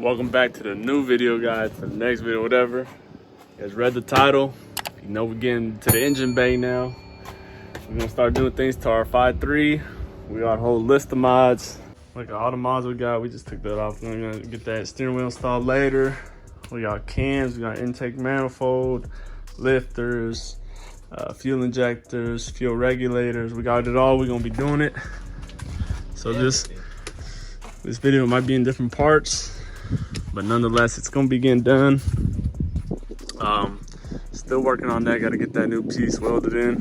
Welcome back to the new video, guys, to the next video, whatever. You guys read the title. You know we're getting to the engine bay now. We're gonna start doing things to our 5.3. We got a whole list of mods. Like all the mods we got, we just took that off. We're gonna get that steering wheel installed later. We got cams, we got intake manifold, lifters, fuel injectors, fuel regulators. We got it all. We're gonna be doing it. So this video might be in different parts, but nonetheless, it's gonna be getting done. Still working on that. Got to get that new piece welded in.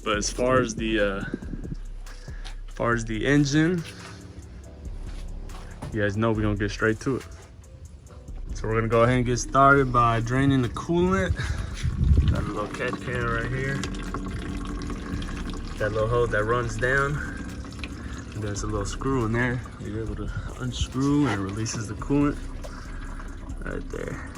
But as far as the engine, you guys know we're gonna get straight to it. So we're gonna go ahead and get started by draining the coolant. Got a little catch can right here. That little hose that runs down. And there's a little screw in there. You're able to unscrew and it releases the coolant right there.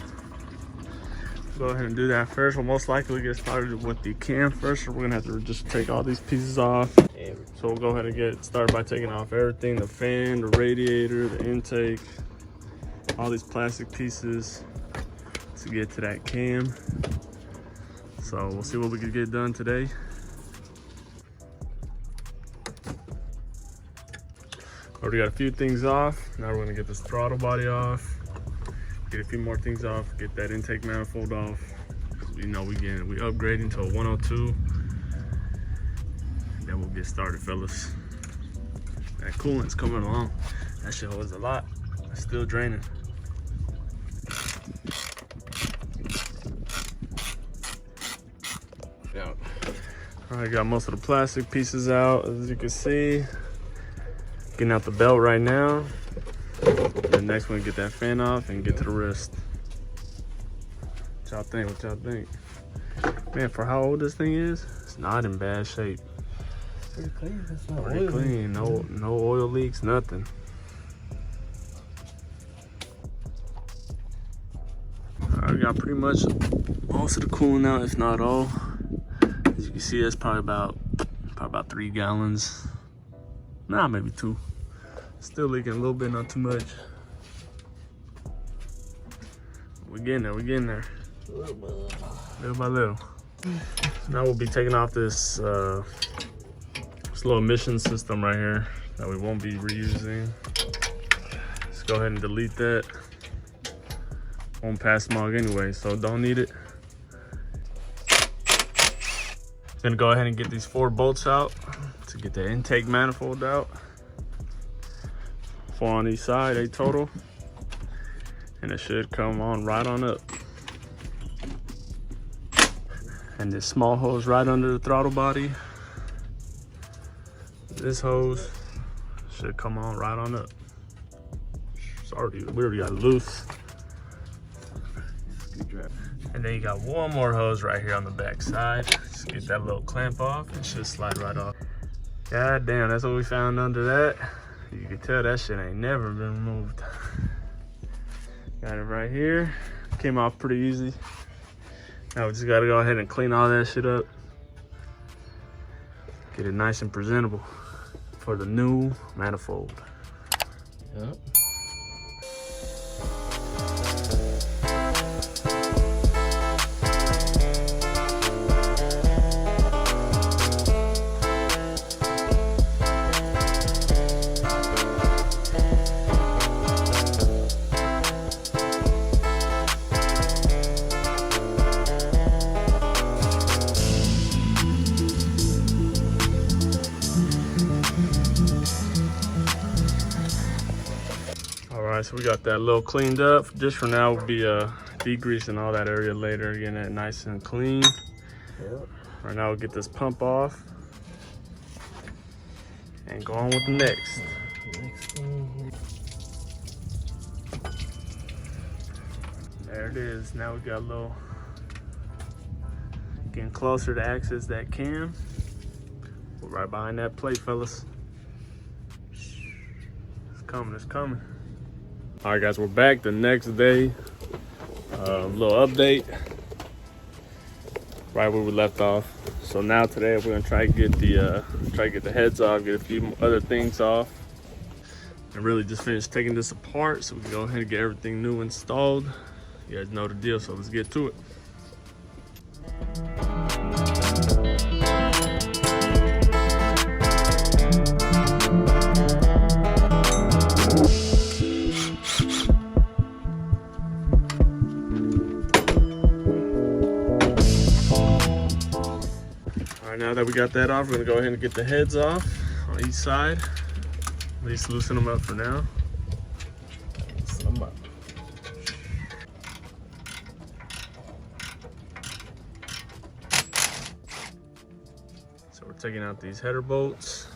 Go ahead and do that first. We'll most likely get started with the cam first. So we're gonna have to just take all these pieces off. So we'll go ahead and get started by taking off everything: the fan, the radiator, the intake, all these plastic pieces to get to that cam. So we'll see what we can get done today. Already got a few things off. Now we're gonna get this throttle body off, get a few more things off, get that intake manifold off. You know, we upgrading to a 102. Then we'll get started, fellas. That coolant's coming along. That shit holds a lot. It's still draining. Yeah. All right, got most of the plastic pieces out, as you can see. Getting out the belt right now. The next one, get that fan off and get to the wrist. What y'all think? What y'all think? Man, for how old this thing is, it's not in bad shape. Pretty clean. It's not pretty clean. No oil leaks, nothing. Alright, we got pretty much most of the coolant out, if not all. As you can see, it's probably about 3 gallons. Nah, maybe 2. Still leaking a little bit, not too much. We're getting there. Little by little. Now we'll be taking off this little emission system right here that we won't be reusing. Let's go ahead and delete that. Won't pass smog anyway, so don't need it. Gonna go ahead and get these 4 bolts out to get the intake manifold out. 4 on each side, 8 total. And it should come on right on up. And this small hose right under the throttle body. This hose should come on right on up. We already got it loose. And then you got one more hose right here on the back side. Just get that little clamp off. It should slide right off. God damn, that's what we found under that. You can tell that shit ain't never been removed. Got it right here. Came off pretty easy. Now we just gotta go ahead and clean all that shit up. Get it nice and presentable for the new manifold. Yep. So we got that a little cleaned up. Just for now, we'll be degreasing all that area later, getting it nice and clean. Yep. Right now, we'll get this pump off and go on with the next. There it is. Now we got a little, getting closer to access that cam. We're right behind that plate, fellas. It's coming, it's coming. All right, guys, we're back the next day. Little update right where we left off. So now today we're gonna try to get the heads off, get a few other things off. I really just finished taking this apart so we can go ahead and get everything new installed. You guys know the deal, so let's get to it. All right, now that we got that off, we're gonna go ahead and get the heads off on each side. At least loosen them up for now. Loosen them up. So we're taking out these header bolts.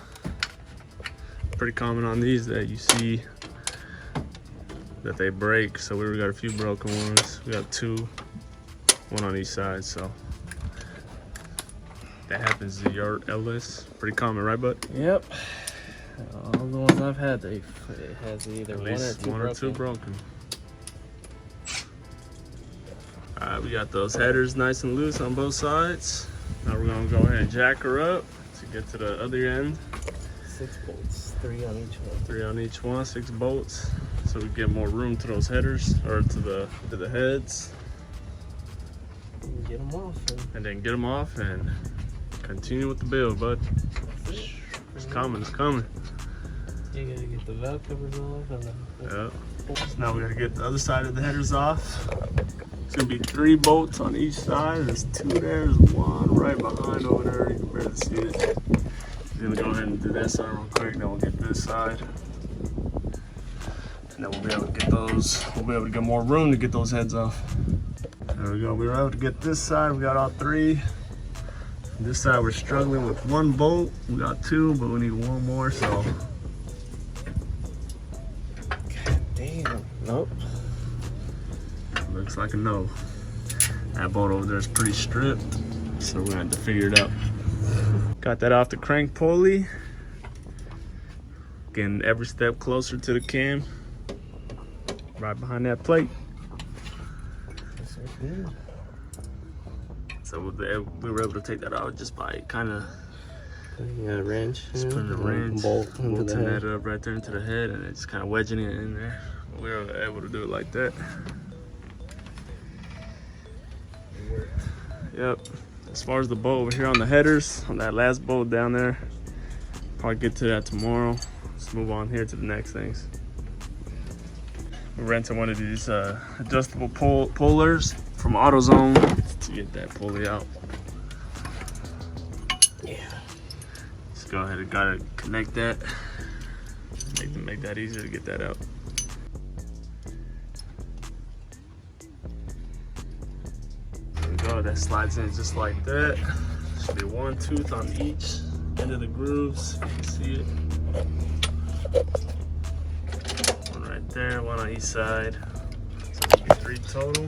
Pretty common on these that you see that they break. So we got a few broken ones. We got two, one on each side. So that happens to your LS. Pretty common, right, bud? Yep. All the ones I've had, it has either at least one or two broken. All right, we got those headers nice and loose on both sides. Now we're gonna go ahead and jack her up to get to the other end. 6 bolts, 3 on each one. 3 on each one, 6 bolts, so we get more room to those headers or to the heads. And get them off. And then get them off and continue with the build, bud. It's coming, it's coming. You gotta get the valve covers off and Yeah. So now we gotta get the other side of the headers off. It's gonna be 3 bolts on each side. There's 2 there, there's 1 right behind over there. You can barely see it. We're gonna go ahead and do that side real quick, then we'll get this side. And then we'll be able to get those, we'll be able to get more room to get those heads off. There we go, we were able to get this side, we got all 3. This side we're struggling with 1 bolt. We got 2, but we need 1 more, so. damn. Nope. Looks like a no. That bolt over there is pretty stripped, so we're gonna have to figure it out. Got that off the crank pulley. Getting every step closer to the cam. Right behind that plate. That's so good. So we were able to take that out just by kind of Putting a wrench. just putting a wrench, bolt into the bolting head. that up right there into the head, and it's kind of wedging it in there. We were able to do it like that. Yep. As far as the bolt over here on the headers, on that last bolt down there, probably get to that tomorrow. Let's move on here to the next things. We're renting one of these adjustable pullers from AutoZone to get that pulley out. Yeah. Just go ahead and gotta connect that. Make that easier to get that out. There we go, that slides in just like that. Should be 1 tooth on each end of the grooves. You can see it. 1 right there, 1 on each side. So it'll be 3 total.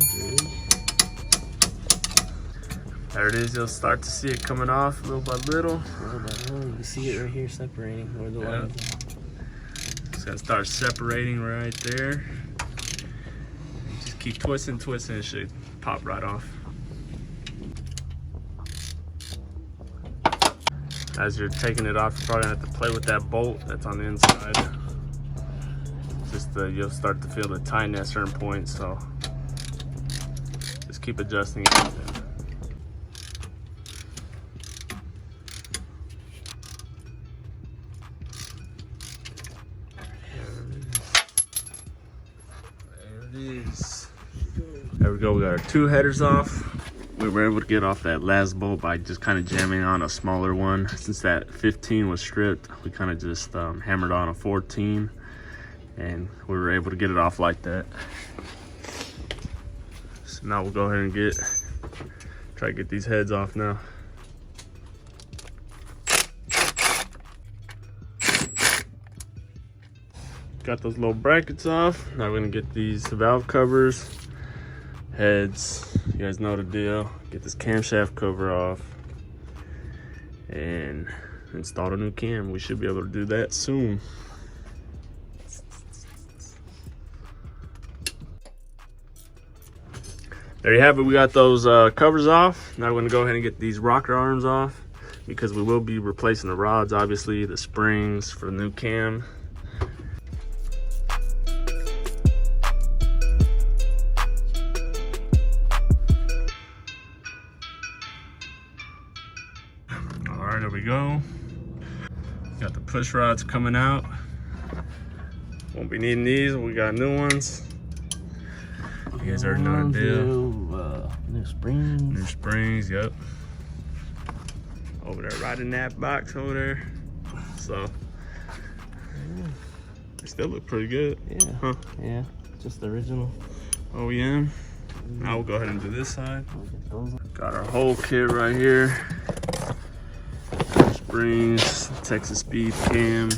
There it is, you'll start to see it coming off little by little. Little by little. You can see it right here separating where the lines are. It's gonna start separating right there. Just keep twisting, it should pop right off. As you're taking it off, you're probably gonna have to play with that bolt that's on the inside. Just you'll start to feel the tightness at certain points, so just keep adjusting it. There we go, we got our 2 headers off. We were able to get off that last bolt by just kind of jamming on a smaller one. Since that 15 was stripped, we kind of just hammered on a 14, and we were able to get it off like that. So now we'll go ahead and try to get these heads off now. Got those little brackets off. Now we're gonna get these valve covers, heads. You guys know the deal. Get this camshaft cover off and install a new cam. We should be able to do that soon. There you have it. We got those covers off. Now we're gonna go ahead and get these rocker arms off because we will be replacing the rods, obviously, the springs for the new cam. go. Got the push rods coming out. Won't be needing these. We got new ones. You guys already know the deal. New springs. New springs, yep. Over there, right in that box over there. So, they still look pretty good. Yeah. Huh? Yeah. Just the original. OEM. Now we'll go ahead and do this side. Got our whole kit right here. Springs, Texas Speed cam.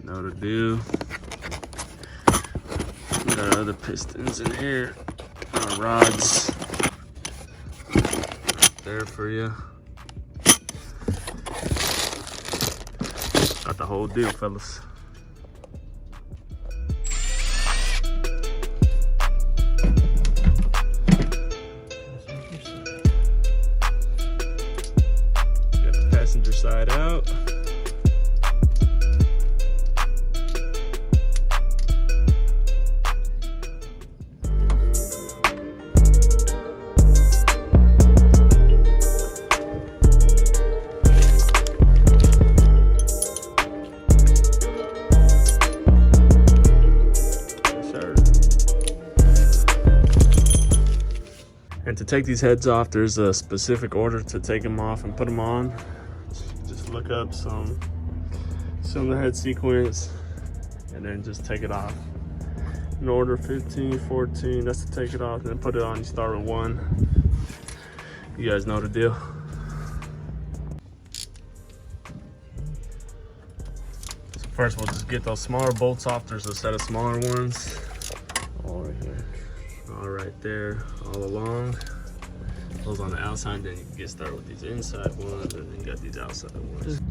Know the deal. We got our other pistons in here. Our rods. There for you. Got the whole deal, fellas. Side out. And to take these heads off, there's a specific order to take them off and put them on. Just look up some of the head sequence and then just take it off. In order 15, 14, that's to take it off, then put it on. You start with 1. You guys know the deal. So first we'll just get those smaller bolts off. There's a set of smaller ones. All right here. All right there, all along. Those on the outside, then you can get started with these inside ones, and then you got these outside ones.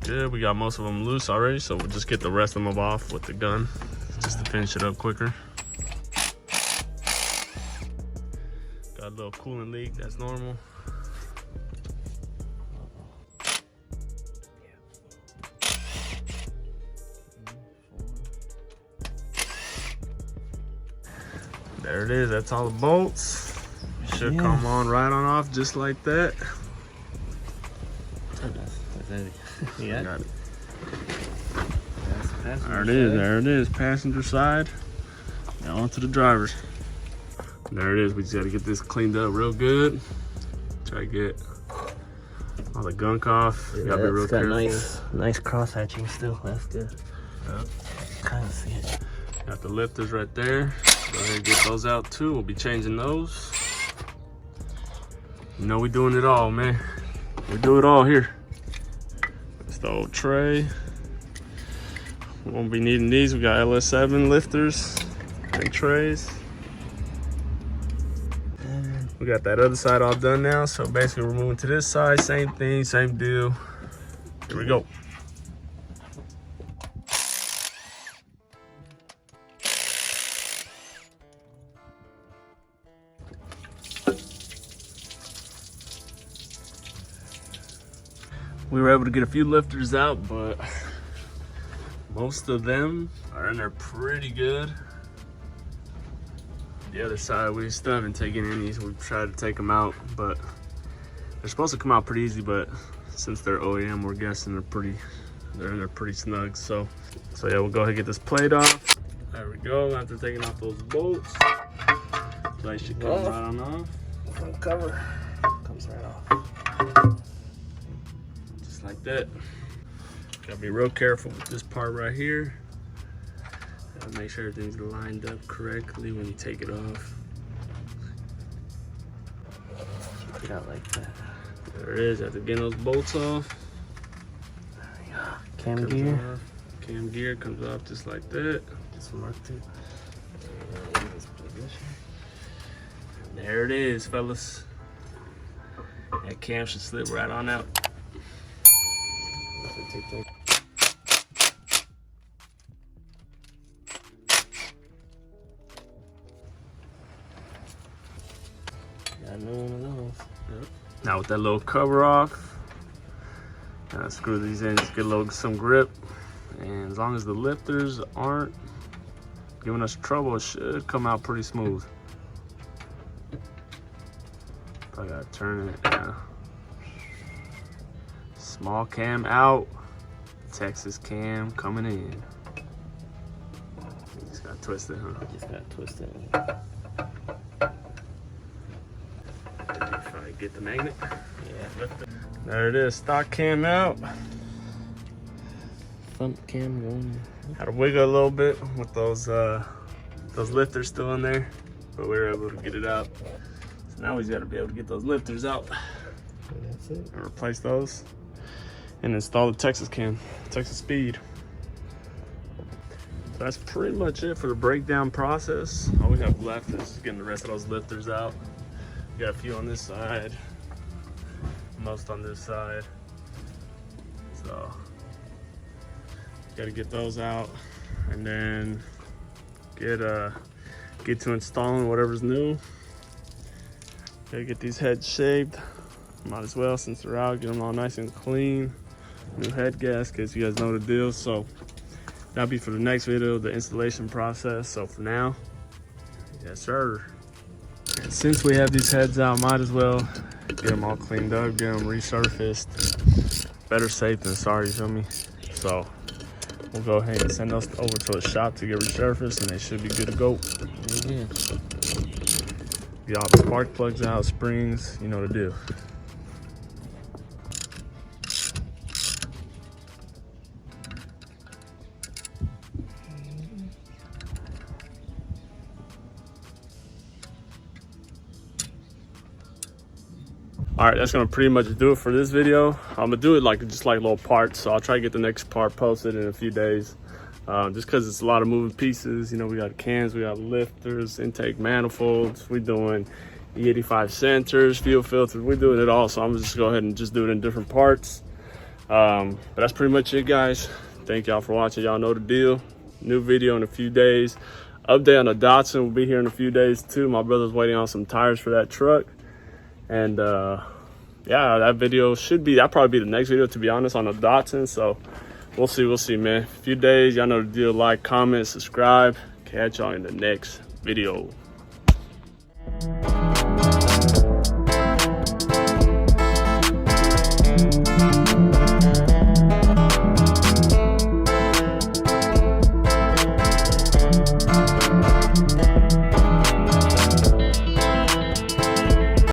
Good, we got most of them loose already, so we'll just get the rest of them off with the gun, just to finish it up quicker. Got a little coolant leak, that's normal. There it is, that's all the bolts. Should come on right on off just like that. Yeah. Got it. There it is, passenger side. Now onto the driver's. There it is, we just gotta get this cleaned up real good. Try to get all the gunk off. You gotta be real careful. Nice cross hatching still, that's good. Yep. Kind of see it. Got the lifters right there. Go ahead and get those out too. We'll be changing those. You know we doing it all, man. We do it all here. It's the old tray. We won't be needing these. We got LS7 lifters and trays. We got that other side all done now. So basically we're moving to this side. Same thing, same deal. Here we go. We were able to get a few lifters out, but most of them are in there pretty good. The other side, we still haven't taken any. We've tried to take them out, but they're supposed to come out pretty easy, but since they're OEM, we're guessing they're in there pretty snug. So yeah, we'll go ahead and get this plate off. There we go. After taking off those bolts, plate should come right on off. Front cover comes right off. Like that. Gotta be real careful with this part right here. Gotta make sure everything's lined up correctly when you take it off. Keep it out like that. There it is. After getting those bolts off. There we go. Cam gear. Cam gear comes off just like that. Just marked it. There it is, fellas. That cam should slip right on out. Got another one of those. Yep. Now with that little cover off, screw these in, just get some grip. And as long as the lifters aren't giving us trouble, it should come out pretty smooth. I gotta turn it, yeah. Small cam out, Texas cam coming in. Just got twisted, huh? Just got twisted. Try to get the magnet. Yeah. There it is, stock cam out. Front cam going. Had to wiggle a little bit with those lifters still in there, but we were able to get it out. So now we just gotta be able to get those lifters out. And that's it. And replace those and install the Texas cam, Texas Speed. So that's pretty much it for the breakdown process. All we have left is getting the rest of those lifters out. We got a few on this side, most on this side. So gotta get those out and then get to installing whatever's new. Gotta get these heads shaved. Might as well, since they're out, get them all nice and clean. New head gaskets, you guys know the deal. So that'll be for the next video, the installation process. So for now, yes sir. And since we have these heads out, might as well get them all cleaned up, get them resurfaced. Better safe than sorry, you feel me? So we'll go ahead and send those over to the shop to get resurfaced, and they should be good to go. Yeah. Get all the spark plugs out, springs, you know the deal. All right, that's gonna pretty much do it for this video. I'm gonna do it just like little parts, so I'll try to get the next part posted in a few days. Just because it's a lot of moving pieces. You know, we got cams, we got lifters, intake manifolds, we're doing E85 centers, fuel filters, we're doing it all. So I'm just go ahead and just do it in different parts. But that's pretty much it, guys. Thank y'all for watching. Y'all know the deal. New video in a few days. Update on the Datsun will be here in a few days too. My brother's waiting on some tires for that truck. And yeah, that video that'll probably be the next video, to be honest, on the Datsun. So we'll see, man. A few days, y'all know the deal. Like, comment, subscribe. Catch y'all in the next video.